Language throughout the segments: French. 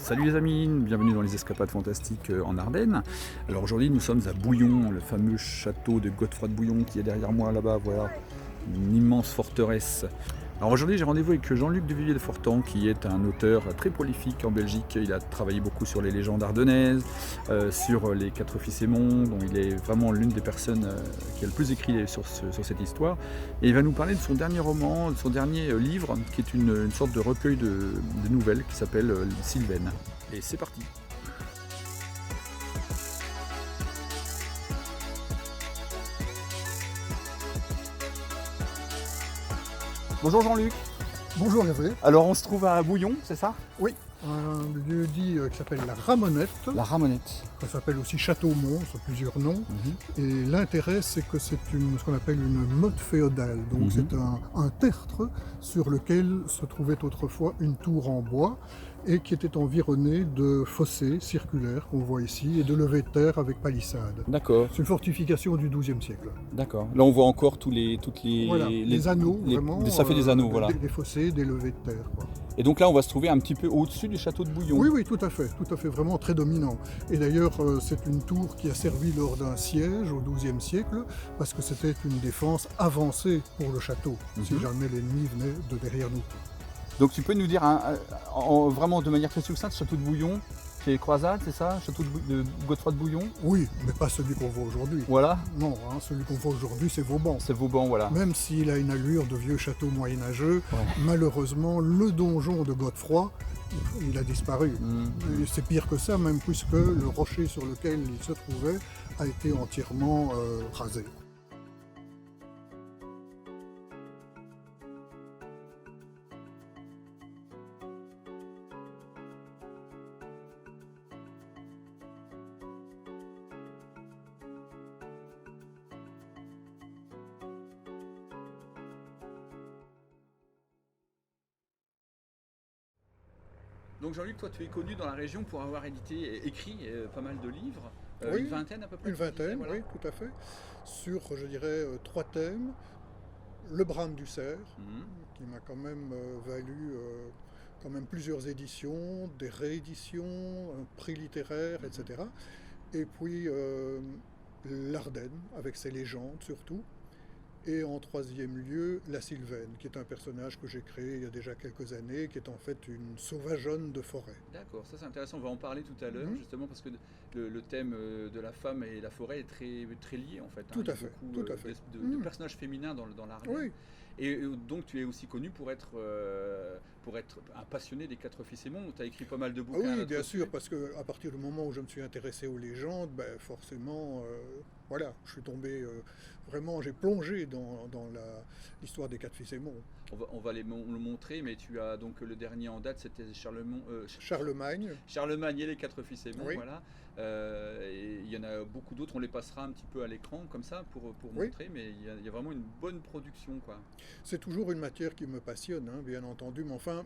Salut les amis, bienvenue dans les escapades fantastiques en Ardennes. Alors aujourd'hui nous sommes à Bouillon, le fameux château de Godefroy de Bouillon qui est derrière moi là-bas, voilà, une immense forteresse. Alors aujourd'hui j'ai rendez-vous avec Jean-Luc de Vivier-de-Fortan qui est un auteur très prolifique en Belgique. Il a travaillé beaucoup sur les légendes ardennaises, sur les Quatre Fils Aymon, dont il est vraiment l'une des personnes qui a le plus écrit sur cette histoire. Et il va nous parler de son dernier roman, de son dernier livre, qui est une sorte de recueil de nouvelles qui s'appelle Sylvaine. Et c'est parti. Bonjour Jean-Luc. Bonjour Hervé. Alors on se trouve à Bouillon, c'est ça? Oui, un lieu dit qui s'appelle la Ramonette. La Ramonette. Ça s'appelle aussi Château-Mont, ça a plusieurs noms. Et l'intérêt, c'est que c'est ce qu'on appelle une motte féodale. Donc c'est un tertre sur lequel se trouvait autrefois une tour en bois et qui était environné de fossés circulaires qu'on voit ici et de levées de terre avec palissades. D'accord. C'est une fortification du XIIe siècle. D'accord. Là on voit encore Voilà, les anneaux, vraiment. Ça fait des anneaux, voilà. Des fossés, des levées de terre, quoi. Et donc là on va se trouver un petit peu au-dessus du château de Bouillon. Oui, tout à fait, vraiment très dominant. Et d'ailleurs, c'est une tour qui a servi lors d'un siège au XIIe siècle, parce que c'était une défense avancée pour le château, si jamais l'ennemi venait de derrière nous. Donc tu peux nous dire vraiment de manière très succincte, château de Bouillon, qui est croisade, c'est ça? Château de Godefroy de Bouillon? Oui, mais pas celui qu'on voit aujourd'hui. Voilà. Non, celui qu'on voit aujourd'hui, c'est Vauban. C'est Vauban, voilà. Même s'il a une allure de vieux château moyenâgeux, malheureusement, le donjon de Godefroy, il a disparu. Et c'est pire que ça, même puisque le rocher sur lequel il se trouvait a été entièrement rasé. Donc Jean-Luc, toi tu es connu dans la région pour avoir écrit pas mal de livres, Oui, une vingtaine à peu près. Une vingtaine, voilà. oui, tout à fait. Sur, je dirais, 3 thèmes. Le brame du cerf, qui m'a quand même valu quand même plusieurs éditions, des rééditions, un prix littéraire, etc. Et puis l'Ardenne, avec ses légendes surtout. Et en troisième lieu, la Sylvaine, qui est un personnage que j'ai créé il y a déjà quelques années, qui est en fait une sauvageonne de forêt. D'accord, ça c'est intéressant, on va en parler tout à l'heure, justement parce que le thème de la femme et la forêt est très, très lié en fait. Tout à fait, Il y a beaucoup de personnages féminins dans l'Ardenne. Oui. Et donc tu es aussi connu pour être un passionné des Quatre Fils Aymon, tu as écrit pas mal de bouquins. Oui, bien sûr, parce qu'à partir du moment où je me suis intéressé aux légendes, forcément, voilà, je suis tombé, vraiment, j'ai plongé dans l'histoire des Quatre Fils Aymon. On va le montrer, mais tu as donc le dernier en date, c'était Charlemagne. Charlemagne et les Quatre Fils Aymon, Oui. voilà. Et il y en a beaucoup d'autres, on les passera un petit peu à l'écran comme ça pour montrer, mais il y a vraiment une bonne production, quoi. C'est toujours une matière qui me passionne, bien entendu, mais enfin,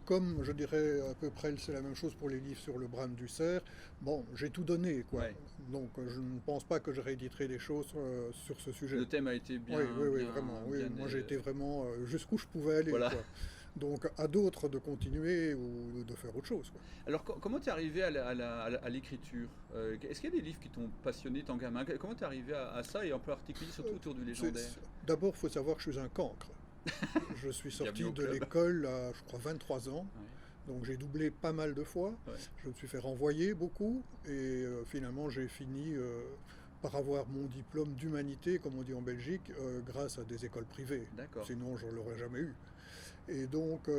comme je dirais à peu près c'est la même chose pour les livres sur le brame du cerf, bon, j'ai tout donné, quoi. Ouais. Donc je ne pense pas que je rééditerai des choses sur ce sujet. Le thème a été bien. Oui, vraiment. Oui. Moi j'ai été vraiment jusqu'où je pouvais aller, voilà. quoi. Donc à d'autres de continuer ou de faire autre chose, quoi. Alors comment tu es arrivé à l'écriture? Est-ce qu'il y a des livres qui t'ont passionné tant gamin? Comment tu es arrivé à ça, et en particulier surtout autour du légendaire? D'abord, il faut savoir que je suis un cancre. Je suis sorti de l'école à, je crois, 23 ans. Ouais. Donc j'ai doublé pas mal de fois. Ouais. Je me suis fait renvoyer beaucoup. Et finalement, j'ai fini par avoir mon diplôme d'humanité, comme on dit en Belgique, grâce à des écoles privées. Sinon, je ne l'aurais jamais eu. Et donc,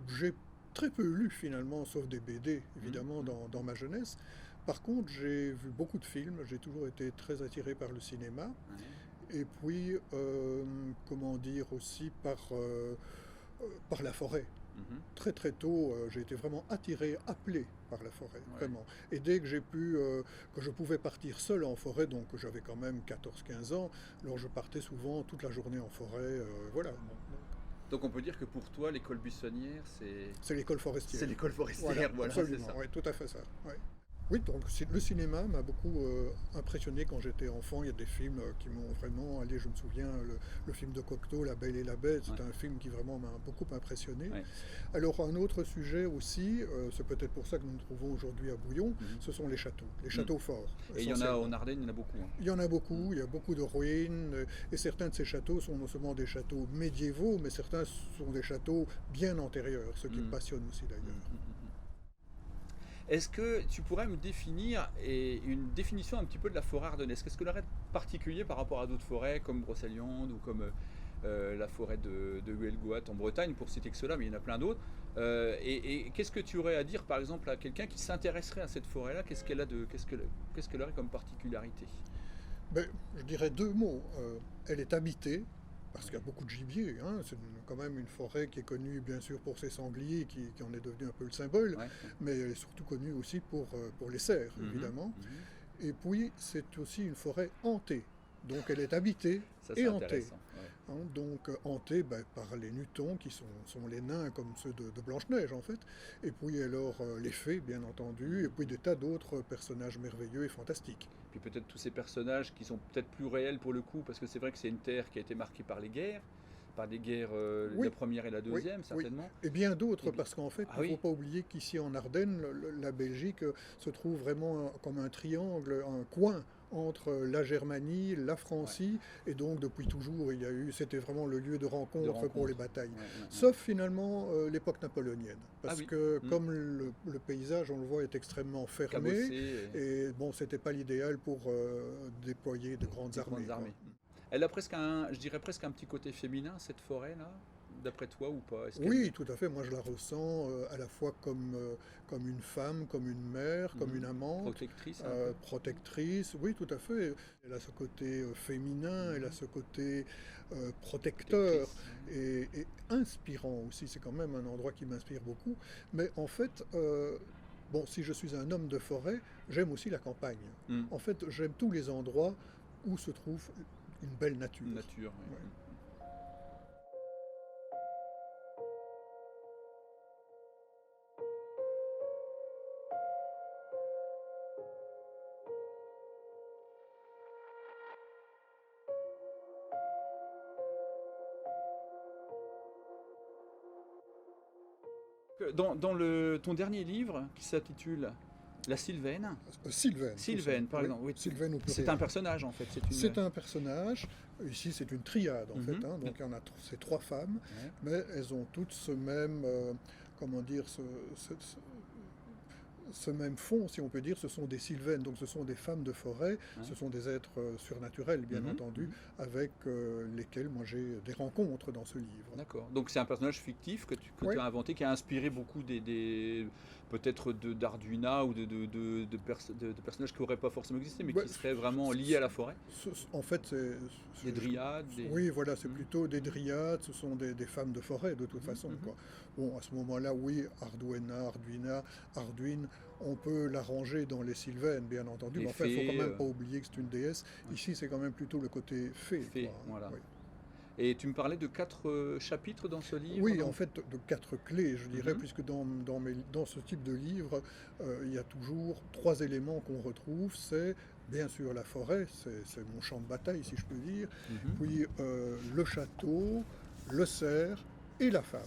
j'ai très peu lu finalement, sauf des BD, évidemment, dans ma jeunesse. Par contre, j'ai vu beaucoup de films. J'ai toujours été très attiré par le cinéma. Ouais. Et puis, comment dire aussi, par la forêt. Très très tôt, j'ai été vraiment attiré, appelé par la forêt, vraiment. Et dès que que je pouvais partir seul en forêt, donc j'avais quand même 14-15 ans, alors je partais souvent toute la journée en forêt, voilà. Donc on peut dire que pour toi, l'école buissonnière, c'est l'école forestière. C'est l'école forestière, voilà, absolument, c'est ça. Oui, tout à fait ça. Ouais. Oui, donc le cinéma m'a beaucoup impressionné quand j'étais enfant. Il y a des films qui m'ont vraiment... Allez, je me souviens, le film de Cocteau, La Belle et la Bête, c'est un film qui vraiment m'a beaucoup impressionné. Ouais. Alors, un autre sujet aussi, c'est peut-être pour ça que nous nous trouvons aujourd'hui à Bouillon, ce sont les châteaux forts. Et il y en a en Ardennes, il y en a beaucoup. Il y en a beaucoup, il y a beaucoup de ruines, et certains de ces châteaux sont non seulement des châteaux médiévaux, mais certains sont des châteaux bien antérieurs, ce qui me passionne aussi d'ailleurs. Est-ce que tu pourrais me définir une définition un petit peu de la forêt ardennaise? Qu'est-ce qu'elle aurait de particulier par rapport à d'autres forêts comme Brocéliande ou comme la forêt de Huelgoat en Bretagne, pour citer que cela, mais il y en a plein d'autres. Et qu'est-ce que tu aurais à dire par exemple à quelqu'un qui s'intéresserait à cette forêt-là? Qu'est-ce qu'elle aurait comme particularité? Je dirais deux mots. Elle est habitée, parce qu'il y a beaucoup de gibier. C'est quand même une forêt qui est connue bien sûr pour ses sangliers, qui en est devenu un peu le symbole, mais elle est surtout connue aussi pour les cerfs, évidemment. Et puis c'est aussi une forêt hantée. Donc elle est habitée et hantée. Donc hantée par les nutons qui sont les nains comme ceux de Blanche-Neige en fait. Et puis alors les fées bien entendu, et puis des tas d'autres personnages merveilleux et fantastiques. Puis peut-être tous ces personnages qui sont peut-être plus réels pour le coup, parce que c'est vrai que c'est une terre qui a été marquée par les guerres. Par des guerres, la première et la deuxième, certainement. Et bien d'autres, parce qu'en fait, il ne faut pas oublier qu'ici en Ardennes, la Belgique se trouve vraiment comme un triangle, un coin entre la Germanie, la Francie, et donc depuis toujours, c'était vraiment le lieu de rencontre pour les batailles. Sauf finalement l'époque napoléonienne, parce que comme le paysage, on le voit, est extrêmement fermé, et bon, c'était pas l'idéal pour déployer de grandes armées. Elle a je dirais presque un petit côté féminin, cette forêt-là, d'après toi ou pas? Oui, tout à fait. Moi, je la ressens à la fois comme une femme, comme une mère, comme une amante. Protectrice. Protectrice, oui, tout à fait. Elle a ce côté féminin, elle a ce côté protecteur et inspirant aussi. C'est quand même un endroit qui m'inspire beaucoup. Mais en fait... Bon, si je suis un homme de forêt, j'aime aussi la campagne. En fait, j'aime tous les endroits où se trouve une belle nature. Dans ton dernier livre, qui s'intitule La Sylvaine. Sylvaine, par exemple. Oui. Sylvaine c'est un personnage en fait. C'est un personnage. Ici, c'est une triade en fait. Donc il y en a ces trois femmes, mais elles ont toutes ce même, comment dire, ce même fond, si on peut dire. Ce sont des sylvaines, donc ce sont des femmes de forêt, ce sont des êtres surnaturels, bien entendu, avec lesquels moi j'ai des rencontres dans ce livre. D'accord. Donc c'est un personnage fictif que tu as inventé, qui a inspiré beaucoup peut-être d'Arduina ou de personnages qui n'auraient pas forcément existé, mais qui seraient vraiment liés à la forêt. En fait, c'est des dryades. Oui, voilà, c'est plutôt des dryades. Ce sont des femmes de forêt de toute façon. Quoi. Bon, à ce moment-là, oui, Arduine, on peut la ranger dans les sylvaines, bien entendu. Mais enfin, il ne faut quand même pas oublier que c'est une déesse. Ici, c'est quand même plutôt le côté fée. Voilà. Oui. Et tu me parlais de 4 chapitres dans ce livre? Oui, en fait, de 4 clés, je dirais, puisque dans ce type de livre, il y a toujours 3 éléments qu'on retrouve. C'est bien sûr la forêt, c'est mon champ de bataille, si je peux dire, puis le château, le cerf et la femme.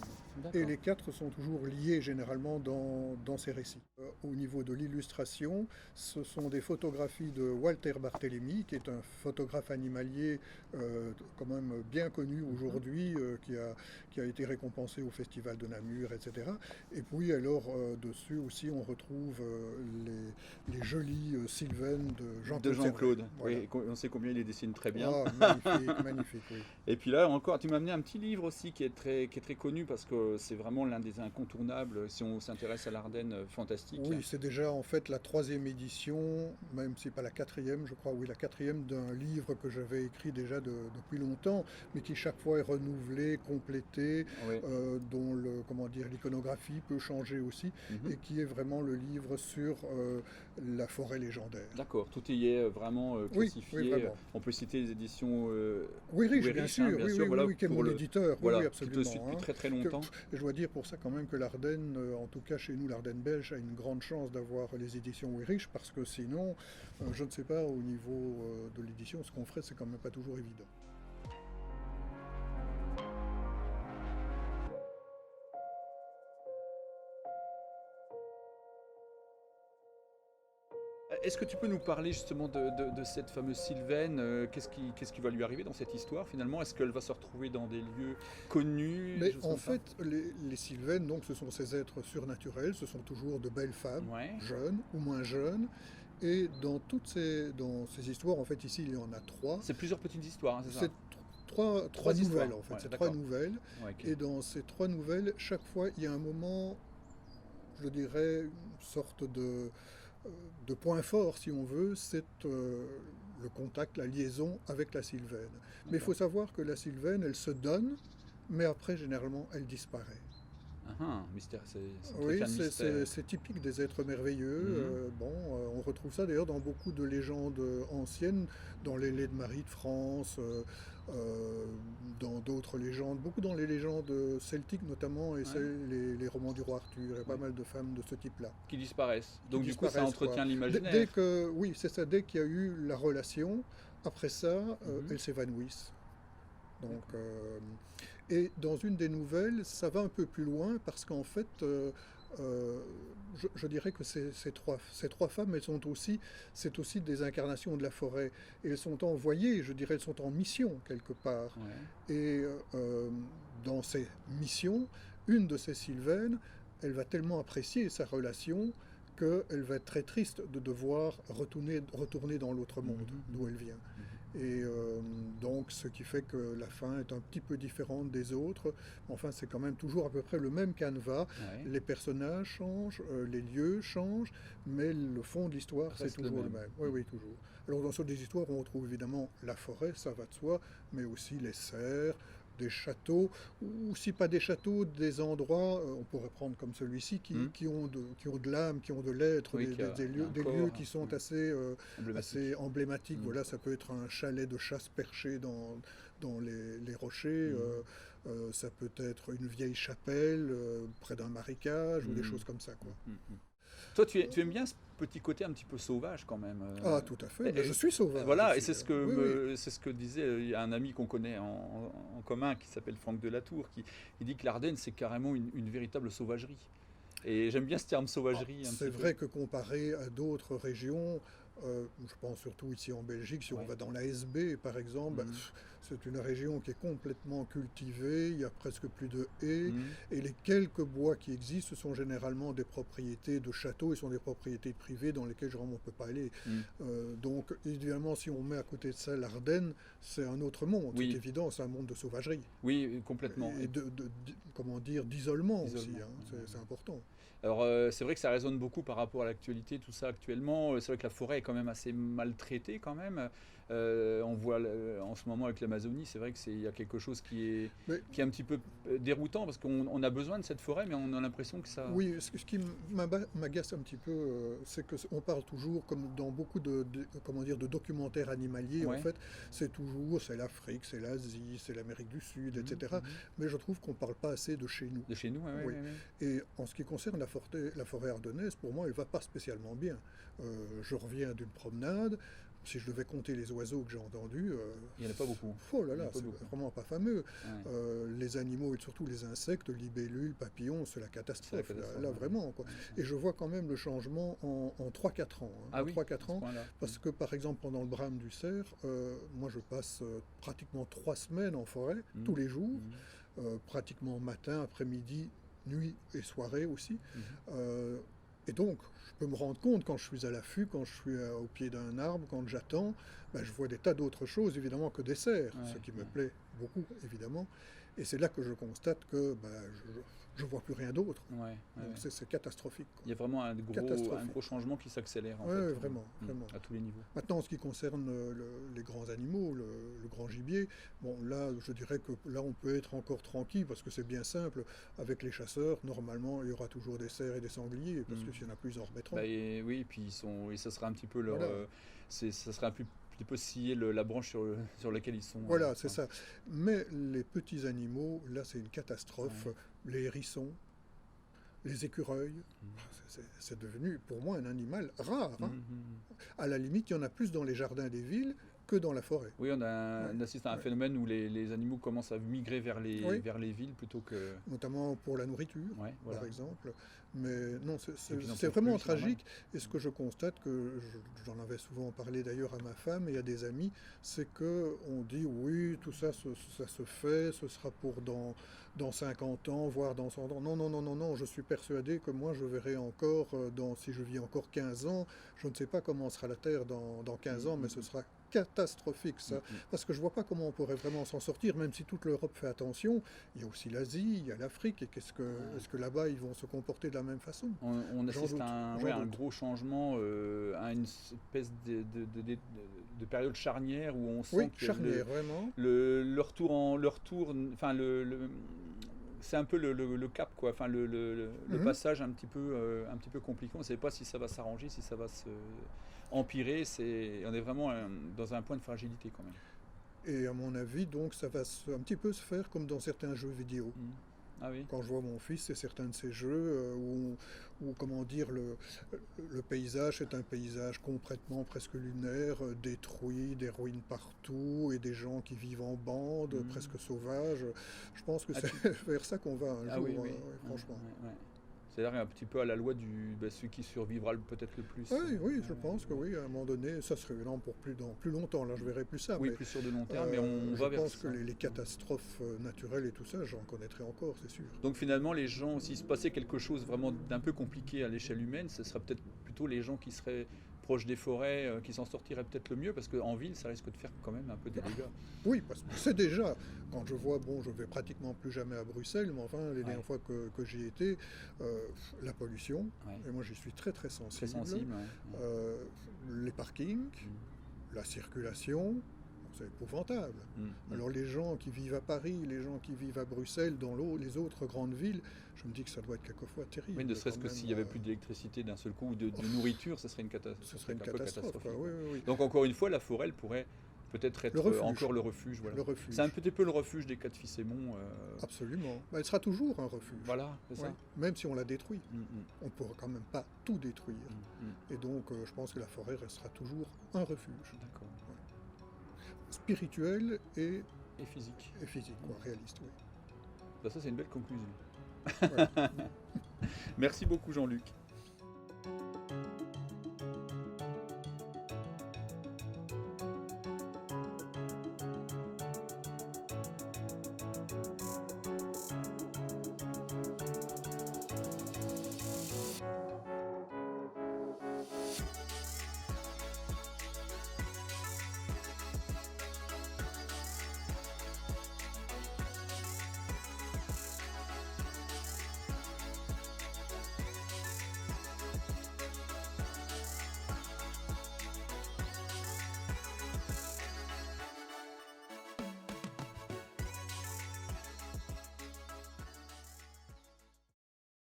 Et les 4 sont toujours liés généralement dans ces récits. Au niveau de l'illustration, ce sont des photographies de Walter Barthélémy, qui est un photographe animalier quand même bien connu aujourd'hui, qui a été récompensé au Festival de Namur, etc. Et puis alors dessus aussi on retrouve les jolies sylvaines de Jean-Claude. Voilà. Oui, on sait combien il les dessine très bien. Oh, magnifique, magnifique, oui. Et puis là encore, tu m'as amené un petit livre aussi qui est très connu, parce que c'est vraiment l'un des incontournables si on s'intéresse à l'Ardenne fantastique. Oui, c'est déjà en fait la 3e édition, même si pas la 4e, je crois, oui, la 4e d'un livre que j'avais écrit déjà depuis longtemps, mais qui chaque fois est renouvelé, complété, dont l'iconographie peut changer aussi, et qui est vraiment le livre sur la forêt légendaire. D'accord, tout y est vraiment classifié. Oui, vraiment. On peut citer les éditions Riche, bien sûr, voilà, qui est mon éditeur, voilà, oui, absolument. Qui te suit depuis très longtemps. je dois dire pour ça quand même que l'Ardenne, en tout cas chez nous, l'Ardenne belge, a une grande chance d'avoir les éditions Weyrich, parce que sinon, je ne sais pas, au niveau de l'édition, ce qu'on ferait, c'est quand même pas toujours évident. Est-ce que tu peux nous parler justement de cette fameuse Sylvaine? Qu'est-ce qui va lui arriver dans cette histoire finalement? Est-ce qu'elle va se retrouver dans des lieux connus? Mais en fait, les Sylvaines, donc, ce sont ces êtres surnaturels, ce sont toujours de belles femmes, jeunes ou moins jeunes. Et dans ces histoires, en fait, ici, il y en a 3. C'est plusieurs petites histoires, hein, c'est ça? C'est trois nouvelles, en fait. Ouais, c'est 3 nouvelles. Ouais, okay. Et dans ces 3 nouvelles, chaque fois, il y a un moment, je dirais, une sorte de point fort, si on veut, c'est le contact, la liaison avec la Sylvaine. Mais il faut savoir que la Sylvaine, elle se donne, mais après, généralement, elle disparaît. Mystère, oui, c'est typique des êtres merveilleux. On retrouve ça d'ailleurs dans beaucoup de légendes anciennes, dans les laits de Marie de France, dans d'autres légendes, beaucoup dans les légendes celtiques notamment, et les romans du roi Arthur. Il y a pas mal de femmes de ce type-là. Qui disparaissent. Donc du coup, ça entretient l'imaginaire. Oui, c'est ça. Dès qu'il y a eu la relation, après ça, elles s'évanouissent. Donc, et dans une des nouvelles, ça va un peu plus loin parce qu'en fait, je dirais que ces trois femmes, c'est aussi des incarnations de la forêt. Et elles sont envoyées, je dirais, elles sont en mission quelque part. Ouais. Et dans ces missions, une de ces Sylvaines, elle va tellement apprécier sa relation qu'elle va être très triste de devoir retourner dans l'autre monde, d'où elle vient. Et donc, ce qui fait que la fin est un petit peu différente des autres. Enfin, c'est quand même toujours à peu près le même canevas. Ouais. Les personnages changent, les lieux changent, mais le fond de l'histoire, c'est toujours le même. Oui, oui, toujours. Alors, dans des histoires, on retrouve évidemment la forêt, ça va de soi, mais aussi les serres, des châteaux, ou si pas des châteaux, des endroits, on pourrait prendre comme celui-ci, qui ont de l'âme, qui ont de l'être, oui, des lieux qui sont assez emblématiques. Voilà, ça peut être un chalet de chasse perché dans les rochers, ça peut être une vieille chapelle près d'un marécage, ou des choses comme ça, quoi. Toi, tu aimes bien ce petit côté un petit peu sauvage quand même. Ah, tout à fait. Je suis sauvage. Voilà, et c'est ce que disait, il y a un ami qu'on connaît en commun qui s'appelle Franck Delatour, il dit que l'Ardenne, c'est carrément une véritable sauvagerie. Et j'aime bien ce terme sauvagerie. C'est vrai que comparé à d'autres régions, je pense surtout ici en Belgique, si on va dans l'ASB par exemple, c'est une région qui est complètement cultivée, il y a presque plus de haies, et les quelques bois qui existent sont généralement des propriétés de châteaux, et sont des propriétés privées dans lesquelles on ne peut pas aller. Donc évidemment, si on met à côté de ça l'Ardenne, c'est un autre monde, c'est évident, c'est un monde de sauvagerie. Oui, complètement. Et d'isolement aussi, hein, c'est important. Alors c'est vrai que ça résonne beaucoup par rapport à l'actualité, tout ça actuellement. C'est vrai que la forêt est quand même assez maltraitée quand même. On voit en ce moment avec l'Amazonie, c'est vrai qu'il y a quelque chose qui est un petit peu déroutant parce qu'on a besoin de cette forêt, mais on a l'impression que ça... Oui, ce qui m'agace un petit peu, c'est qu'on parle toujours, comme dans beaucoup de documentaires animaliers, en fait, c'est l'Afrique, c'est l'Asie, c'est l'Amérique du Sud, etc. Mais je trouve qu'on ne parle pas assez de chez nous. De chez nous, oui. Et en ce qui concerne la forêt ardennaise, pour moi, elle ne va pas spécialement bien. Je reviens d'une promenade. Si je devais compter les oiseaux que j'ai entendus... il n'y en a pas beaucoup. Oh là là, c'est vraiment pas fameux. Ouais. Les animaux, et surtout les insectes, libellules, papillons, c'est la catastrophe. Là, vraiment. Quoi. Et je vois quand même le changement en 3-4 ans. Hein. 3-4 ans. Parce que, par exemple, pendant le brame du cerf, moi, je passe pratiquement 3 semaines en forêt, tous les jours, pratiquement matin, après-midi, nuit et soirée aussi. Et donc, je peux me rendre compte quand je suis à l'affût, quand je suis au pied d'un arbre, quand j'attends, je vois des tas d'autres choses, évidemment, que des cerfs, ce qui me plaît beaucoup, évidemment. Et c'est là que je constate que je ne vois plus rien d'autre. Donc c'est catastrophique. Quoi. Il y a vraiment un gros changement qui s'accélère, en fait. Vraiment. À tous les niveaux. Maintenant, en ce qui concerne les grands animaux, le grand gibier, bon, là, je dirais que là, on peut être encore tranquille, parce que c'est bien simple. Avec les chasseurs, normalement, il y aura toujours des cerfs et des sangliers, parce que s'il y en a plus, ils en remettront. Oui, et puis ça sera un petit peu leur... ça sera un petit petit peu scier la branche sur laquelle ils sont. Voilà, c'est ça. Mais les petits animaux, là, c'est une catastrophe. Ouais. Les hérissons, les écureuils, c'est devenu pour moi un animal rare. Hein. À la limite, il y en a plus dans les jardins des villes que dans la forêt. Oui, on assiste à un phénomène où les animaux commencent à migrer vers les villes plutôt que... Notamment pour la nourriture, voilà. par exemple. Mais non, c'est vraiment tragique. Et ce que je constate, j'en avais souvent parlé d'ailleurs à ma femme et à des amis, c'est qu'on dit oui, tout ça, ça se fait, ce sera pour dans 50 ans, voire dans 100 ans. Non, je suis persuadé que moi je verrai encore, si je vis encore 15 ans, je ne sais pas comment sera la Terre dans 15 ans, mais ce sera catastrophique ça, parce que je vois pas comment on pourrait vraiment s'en sortir, même si toute l'Europe fait attention. Il y a aussi l'Asie, il y a l'Afrique, et est-ce que là-bas ils vont se comporter de la même façon? On assiste à un gros changement, à une espèce de période charnière où on sent que vraiment. Le retour, enfin c'est un peu le cap, quoi. Enfin le passage un petit peu compliqué. On ne sait pas si ça va s'arranger, si ça va se empirer. On est vraiment dans un point de fragilité quand même. Et à mon avis, donc, ça va un petit peu se faire comme dans certains jeux vidéo. Ah oui. Quand je vois mon fils, c'est certains de ces jeux où comment dire, le paysage est un paysage complètement presque lunaire, détruit, des ruines partout, et des gens qui vivent en bande, presque sauvages. Je pense que c'est vers ça qu'on va un jour, oui. Franchement. Ouais. C'est-à-dire un petit peu à la loi celui qui survivra peut-être le plus. Oui, je pense que oui, à un moment donné, ça serait là pour plus longtemps, là je verrai plus ça. Oui, mais, plus sur de long terme, mais on va vers ça. Je pense que les catastrophes naturelles et tout ça, j'en connaîtrai encore, c'est sûr. Donc finalement, les gens, s'il se passait quelque chose vraiment d'un peu compliqué à l'échelle humaine, ce serait peut-être plutôt les gens qui seraient proches des forêts, qui s'en sortiraient peut-être le mieux, parce qu'en ville, ça risque de faire quand même un peu des dégâts. Oui, parce que c'est déjà, quand je vois, je vais pratiquement plus jamais à Bruxelles, mais enfin, les dernières fois que j'y étais, la pollution, et moi j'y suis très très sensible. Les parkings, la circulation, c'est épouvantable. Alors les gens qui vivent à Paris, les gens qui vivent à Bruxelles, dans les autres grandes villes, je me dis que ça doit être quelquefois terrible. Oui, ne serait-ce que s'il n'y avait plus d'électricité d'un seul coup ou de nourriture, ce serait une catastrophe. Ce serait une catastrophe, oui. Donc encore une fois, la forêt, elle pourrait peut-être être encore le refuge. Voilà. C'est un petit peu le refuge des Quatre Fils Aymon. Absolument. Elle sera toujours un refuge. Voilà, c'est ça. Même si on la détruit. On ne pourra quand même pas tout détruire. Et donc, je pense que la forêt restera toujours un refuge. D'accord. Spirituel et physique. Et physique, réaliste, oui. Ça, c'est une belle conclusion. Merci beaucoup, Jean-Luc.